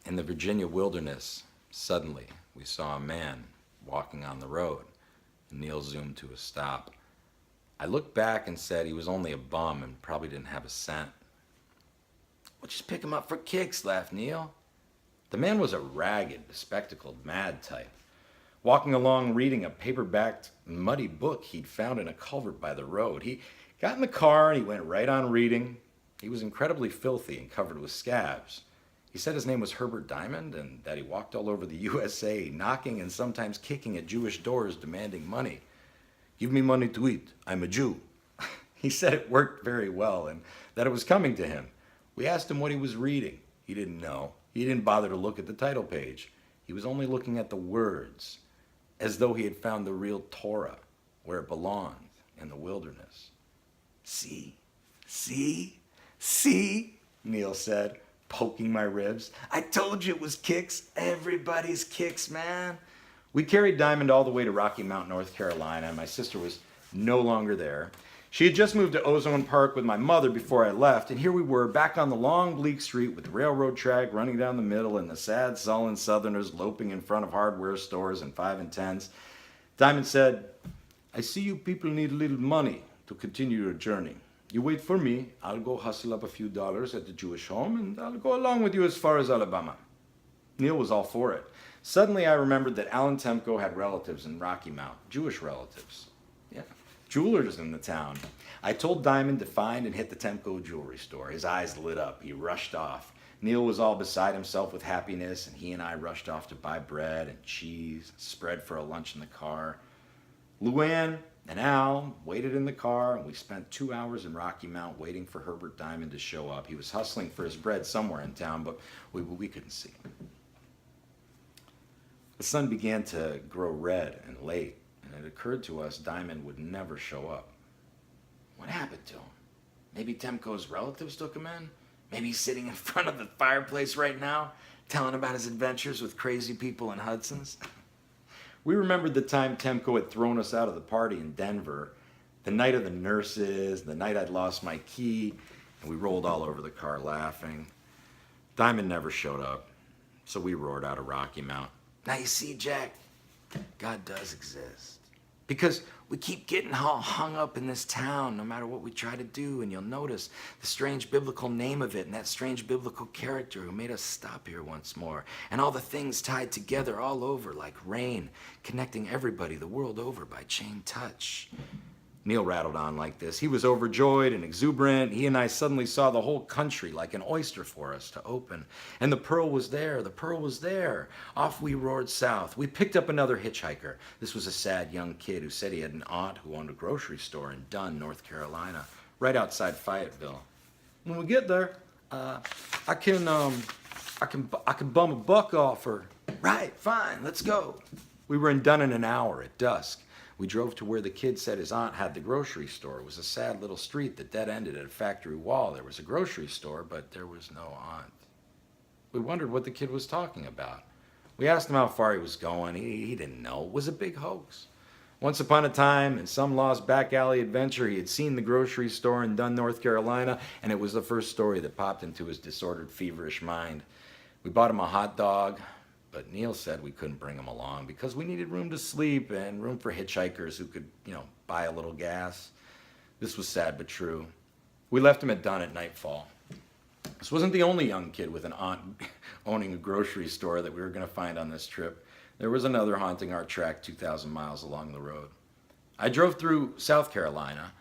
In the Virginia wilderness, suddenly we saw a man walking on the road. Neil zoomed to a stop. I looked back and said he was only a bum and probably didn't have a cent. We'll just pick him up for kicks, laughed Neil. The man was a ragged, bespectacled, mad type, walking along reading a paperbacked, muddy book he'd found in a culvert by the road. He got in the car and he went right on reading. He was incredibly filthy and covered with scabs. He said his name was Herbert Diamond and that he walked all over the USA, knocking and sometimes kicking at Jewish doors demanding money. Give me money to eat. I'm a Jew. He said it worked very well and that it was coming to him. We asked him what he was reading. He didn't know. He didn't bother to look at the title page. He was only looking at the words, as though he had found the real Torah, where it belonged, in the wilderness. See, see, see, Neil said, poking my ribs. I told you it was kicks. Everybody's kicks, man. We carried Diamond all the way to Rocky Mount, North Carolina. My sister was no longer there. She had just moved to Ozone Park with my mother before I left, and here we were back on the long, bleak street with the railroad track running down the middle and the sad, sullen Southerners loping in front of hardware stores and 5 and 10s. Diamond said, I see you people need a little money to continue your journey. You wait for me. I'll go hustle up a few dollars at the Jewish home, and I'll go along with you as far as Alabama. Neil was all for it. Suddenly I remembered that Alan Temko had relatives in Rocky Mount, Jewish relatives. Yeah, jewelers in the town. I told Diamond to find and hit the Temko jewelry store. His eyes lit up. He rushed off. Neil was all beside himself with happiness, and he and I rushed off to buy bread and cheese, spread for a lunch in the car. Luann and Al waited in the car, and we spent 2 hours in Rocky Mount waiting for Herbert Diamond to show up. He was hustling for his bread somewhere in town, but we couldn't see him. The sun began to grow red and late, and it occurred to us Diamond would never show up. What happened to him? Maybe Temko's relatives took him in? Maybe he's sitting in front of the fireplace right now, telling about his adventures with crazy people in Hudson's? We remembered the time Temko had thrown us out of the party in Denver, the night of the nurses, the night I'd lost my key, and we rolled all over the car laughing. Diamond never showed up, so we roared out of Rocky Mount. Now you see, Jack, God does exist. Because we keep getting all hung up in this town no matter what we try to do, and you'll notice the strange biblical name of it and that strange biblical character who made us stop here once more, and all the things tied together all over like rain, connecting everybody the world over by chain touch. Neil rattled on like this. He was overjoyed and exuberant. He and I suddenly saw the whole country like an oyster for us to open. And the pearl was there. The pearl was there. Off we roared south. We picked up another hitchhiker. This was a sad young kid who said he had an aunt who owned a grocery store in Dunn, North Carolina, right outside Fayetteville. When we get there, I can bum a buck off her. Right, fine, let's go. We were in Dunn in an hour at dusk. We drove to where the kid said his aunt had the grocery store. It was a sad little street that dead-ended at a factory wall. There was a grocery store, but there was no aunt. We wondered what the kid was talking about. We asked him how far he was going. He didn't know. It was a big hoax. Once upon a time, in some lost back alley adventure, he had seen the grocery store in Dunn, North Carolina, and it was the first story that popped into his disordered, feverish mind. We bought him a hot dog, but Neil said we couldn't bring him along because we needed room to sleep and room for hitchhikers who could, buy a little gas. This was sad but true. We left him at Dunn at nightfall. This wasn't the only young kid with an aunt owning a grocery store that we were going to find on this trip. There was another haunting our track 2,000 miles along the road. I drove through South Carolina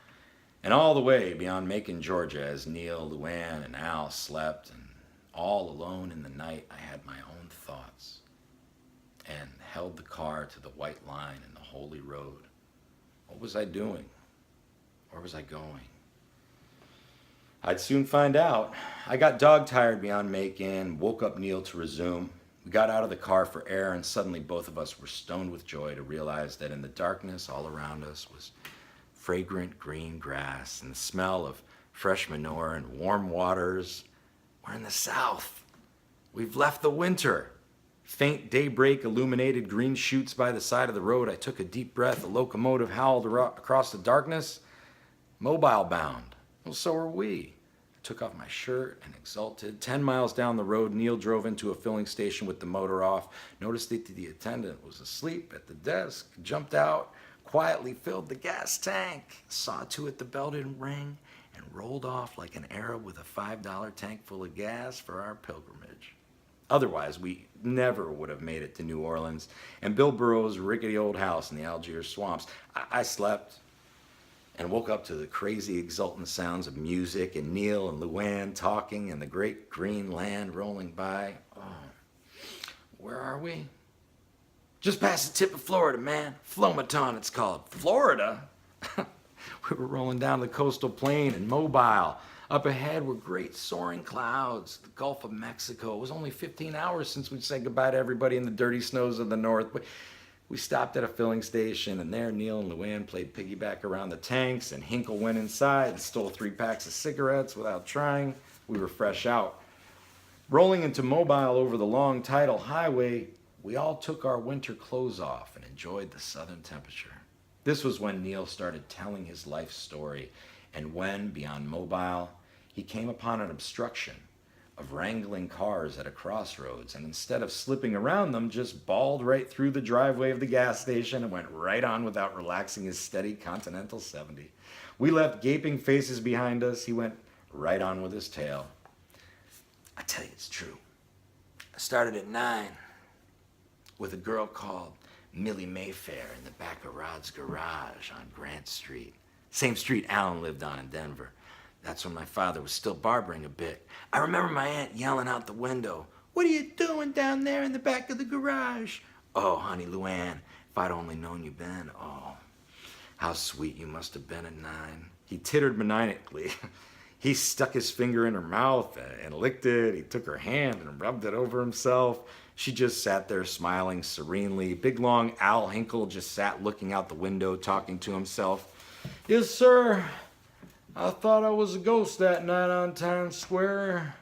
and all the way beyond Macon, Georgia, as Neil, Luann, and Al slept, and all alone in the night I had my own thoughts and held the car to the white line in the holy road. What was I doing? Where was I going? I'd soon find out. I got dog-tired beyond Macon, woke up Neil to resume. We got out of the car for air, and suddenly both of us were stoned with joy to realize that in the darkness all around us was fragrant green grass and the smell of fresh manure and warm waters. We're in the South. We've left the winter. Faint daybreak illuminated green shoots by the side of the road. I took a deep breath. The locomotive howled across the darkness. Mobile bound. Well, so are we. Took off my shirt and exulted. 10 miles down the road, Neil drove into a filling station with the motor off, noticed that the attendant was asleep at the desk, jumped out, quietly filled the gas tank, saw to it the bell didn't ring, and rolled off like an Arab with a $5 tank full of gas for our pilgrimage. Otherwise, we never would have made it to New Orleans and Bill Burroughs' rickety old house in the Algiers swamps. I slept and woke up to the crazy exultant sounds of music and Neil and Luann talking and the great green land rolling by. Oh, where are we? Just past the tip of Florida, man. Flomaton, it's called. Florida? We were rolling down the coastal plain in Mobile. Up ahead were great soaring clouds, the Gulf of Mexico. It was only 15 hours since we'd said goodbye to everybody in the dirty snows of the north. We stopped at a filling station, and there Neil and Luann played piggyback around the tanks, and Hinkle went inside and stole 3 packs of cigarettes without trying. We were fresh out. Rolling into Mobile over the long tidal highway, we all took our winter clothes off and enjoyed the southern temperature. This was when Neil started telling his life story, and when, beyond Mobile, he came upon an obstruction of wrangling cars at a crossroads, and instead of slipping around them, just balled right through the driveway of the gas station and went right on without relaxing his steady Continental 70. We left gaping faces behind us. He went right on with his tale. I tell you, it's true. I started at 9 with a girl called Millie Mayfair in the back of Rod's garage on Grant Street. Same street Alan lived on in Denver. That's when my father was still barbering a bit. I remember my aunt yelling out the window, "What are you doing down there in the back of the garage?" "Oh, honey, Luann, if I'd only known you then, oh, how sweet you must have been at 9. He tittered maniacally. He stuck his finger in her mouth and licked it. He took her hand and rubbed it over himself. She just sat there smiling serenely. Big long Al Hinkle just sat looking out the window, talking to himself. "Yes, sir. I thought I was a ghost that night on Times Square."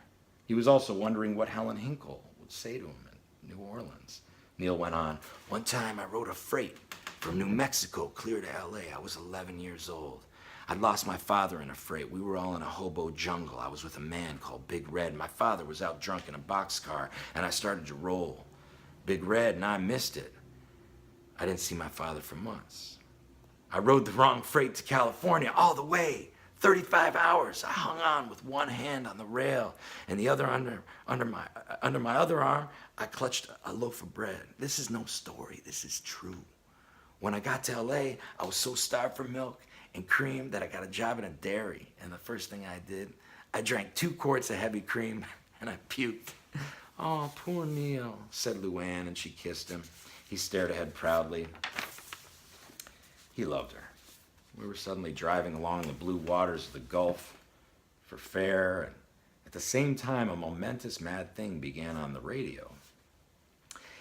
He was also wondering what Helen Hinkle would say to him in New Orleans. Neil went on, "One time I rode a freight from New Mexico clear to L.A. I was 11 years old. I'd lost my father in a freight. We were all in a hobo jungle. I was with a man called Big Red. My father was out drunk in a boxcar, and I started to roll. Big Red, and I missed it. I didn't see my father for months. I rode the wrong freight to California all the way. 35 hours. I hung on with one hand on the rail and the other under my other arm. I clutched a loaf of bread. This is no story. This is true. When I got to L.A., I was so starved for milk and cream that I got a job in a dairy. And the first thing I did, I drank 2 quarts of heavy cream and I puked." "Oh, poor Neil," said Luann, and she kissed him. He stared ahead proudly. He loved her. We were suddenly driving along the blue waters of the Gulf for fare, and at the same time, a momentous mad thing began on the radio.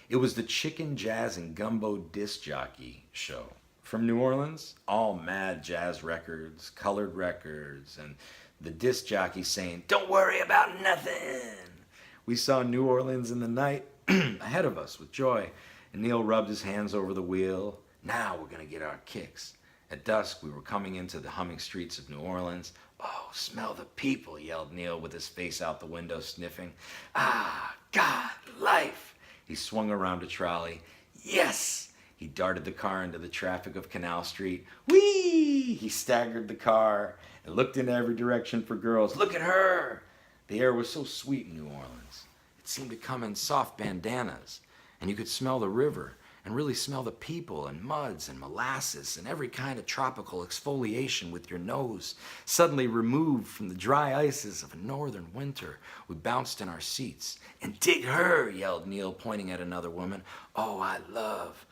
It was the Chicken Jazz and Gumbo Disc Jockey Show. From New Orleans, all mad jazz records, colored records, and the disc jockey saying, "Don't worry about nothing." We saw New Orleans in the night ahead of us with joy, and Neil rubbed his hands over the wheel. Now we're going to get our kicks. At dusk, we were coming into the humming streets of New Orleans. "Oh, smell the people," yelled Neil with his face out the window, sniffing. "Ah, God, life." He swung around a trolley. "Yes!" He darted the car into the traffic of Canal Street. Whee! He staggered the car and looked in every direction for girls. "Look at her!" The air was so sweet in New Orleans. It seemed to come in soft bandanas, and you could smell the river and really smell the people and muds and molasses and every kind of tropical exfoliation with your nose. Suddenly removed from the dry ices of a northern winter, we bounced in our seats. "And dig her," yelled Neil, pointing at another woman. "Oh, I love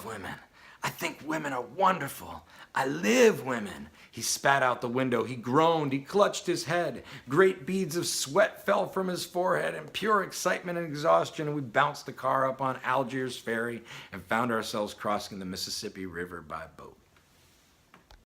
women. I think women are wonderful. I live women." He spat out the window. He groaned. He clutched his head. Great beads of sweat fell from his forehead in pure excitement and exhaustion, and we bounced the car up on Algiers Ferry and found ourselves crossing the Mississippi River by boat.